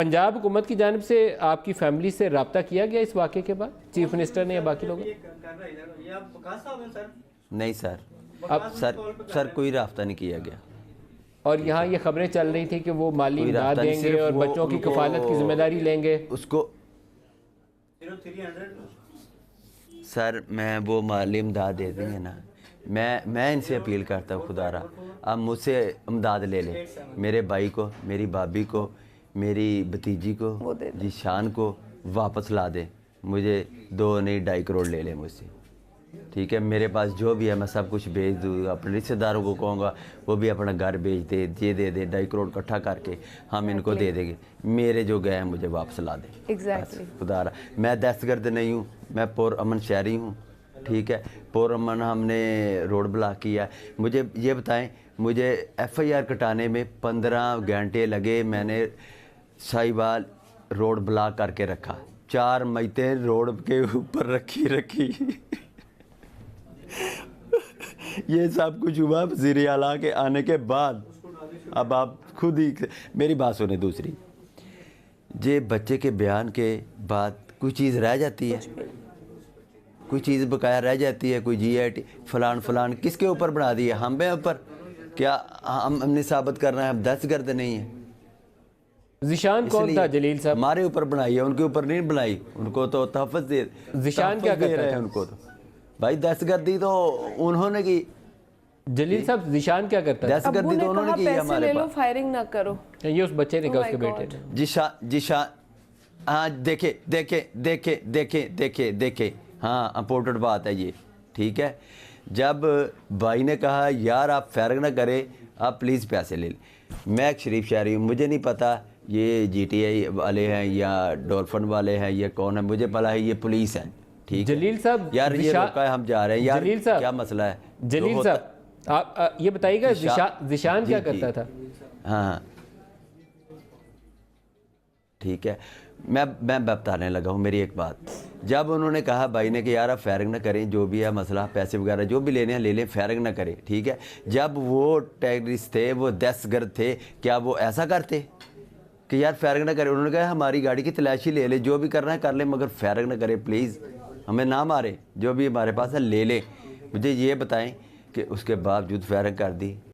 पंजाब हुकूमत की जानिब से आपकी फैमिली से रब्ता किया गया इस वाक़े के बाद, चीफ मिनिस्टर ने या बाकी लोगों? नहीं सर, अब सर कोई रास्ता नहीं किया गया। और यहाँ ये खबरें चल रही थी कि वो माली इमदाद देंगे और बच्चों की कफालत की जिम्मेदारी लेंगे उसको। सर मैं वो माली इमदाद दे देंगे ना, मैं इनसे अपील करता हूँ खुदारा, आप मुझसे इमदाद ले लें, मेरे भाई को, मेरी भाभी को, मेरी भतीजी को, जीशान को वापस ला दें। मुझे 2 नहीं 2.5 करोड़ ले लें मुझसे, ठीक है। मेरे पास जो भी है मैं सब कुछ बेच दूँ, अपने रिश्तेदारों को कहूँगा वो भी अपना घर बेच दे, ये दे दे, 2.5 करोड़ इकट्ठा करके हम इनको दे देंगे। मेरे जो गए हैं मुझे वापस ला दें। एग्जैक्टली खुदारा, मैं दहशतगर्द नहीं हूँ, मैं पुरअमन शहरी हूँ, ठीक है। पुरअमन हमने रोड ब्लॉक किया। मुझे ये बताएं, मुझे FIR कटाने में 15 घंटे लगे। मैंने साहिवाल रोड ब्लॉक करके रखा, 4 मैतें रोड के ऊपर रखी ये सब कुछ हुआ वज़ीर आला के आने के बाद। अब आप खुद ही मेरी बात सुने। दूसरी, जे बच्चे के बयान के बाद कोई चीज़ रह जाती है, कोई चीज़ बकाया रह जाती है, कोई GIT फलान किसके ऊपर बना दिया? हम पे ऊपर। क्या हमने साबित करना है हम दहशतगर्द नहीं है? ज़िशान कौन था? जलील साहब हमारे ऊपर बनाई है, उनके ऊपर नहीं बनाई। उनको तो तहफ़्फ़ुज़ दे, ज़िशान क्या कर रहे हैं उनको? तो भाई दहशतगर्दी तो उन्होंने की। जलील साहब ज़िशान क्या करता है? दहशतगर्दी तो उन्होंने की हमारे पास। फायरिंग ना करो, ये उस बच्चे ने कहा, उसके बेटे ने। जिशान हाँ, देखे हाँ, इम्पोर्टेंट बात है ये, ठीक है। जब भाई ने कहा यार आप फायरिंग ना करें, आप प्लीज़ पैसे ले लें। मैं एक शरीफ शहरी हूँ, मुझे नहीं पता ये GTI वाले हैं या डॉल्फिन वाले हैं या कौन है, मुझे पता है ये पुलिस है, ठीक है। जलील साहब यार ये रोका है, हम जा रहे हैं यार, जलील साहब क्या मसला है? जलील साहब आप ये बताइएगा ज़िशान क्या करता था? हाँ ठीक है, मैं बताने लगा हूँ। मेरी एक बात, जब उन्होंने कहा भाई ने कि यार आप फायरिंग ना करें, जो भी है मसला, पैसे वगैरह जो भी लेने हैं ले लें, फायरिंग ना करें, ठीक है। जब वो टेररिस्ट थे, वो दहशतगर्द थे, क्या वो ऐसा करते कि यार फायरिंग ना करें? उन्होंने कहा हमारी गाड़ी की तलाशी ले ले, जो भी करना है कर ले, मगर फायरिंग ना करें प्लीज़, हमें ना मारे, जो भी हमारे पास है ले ले। मुझे ये बताएं कि उसके बावजूद फायरिंग कर दी।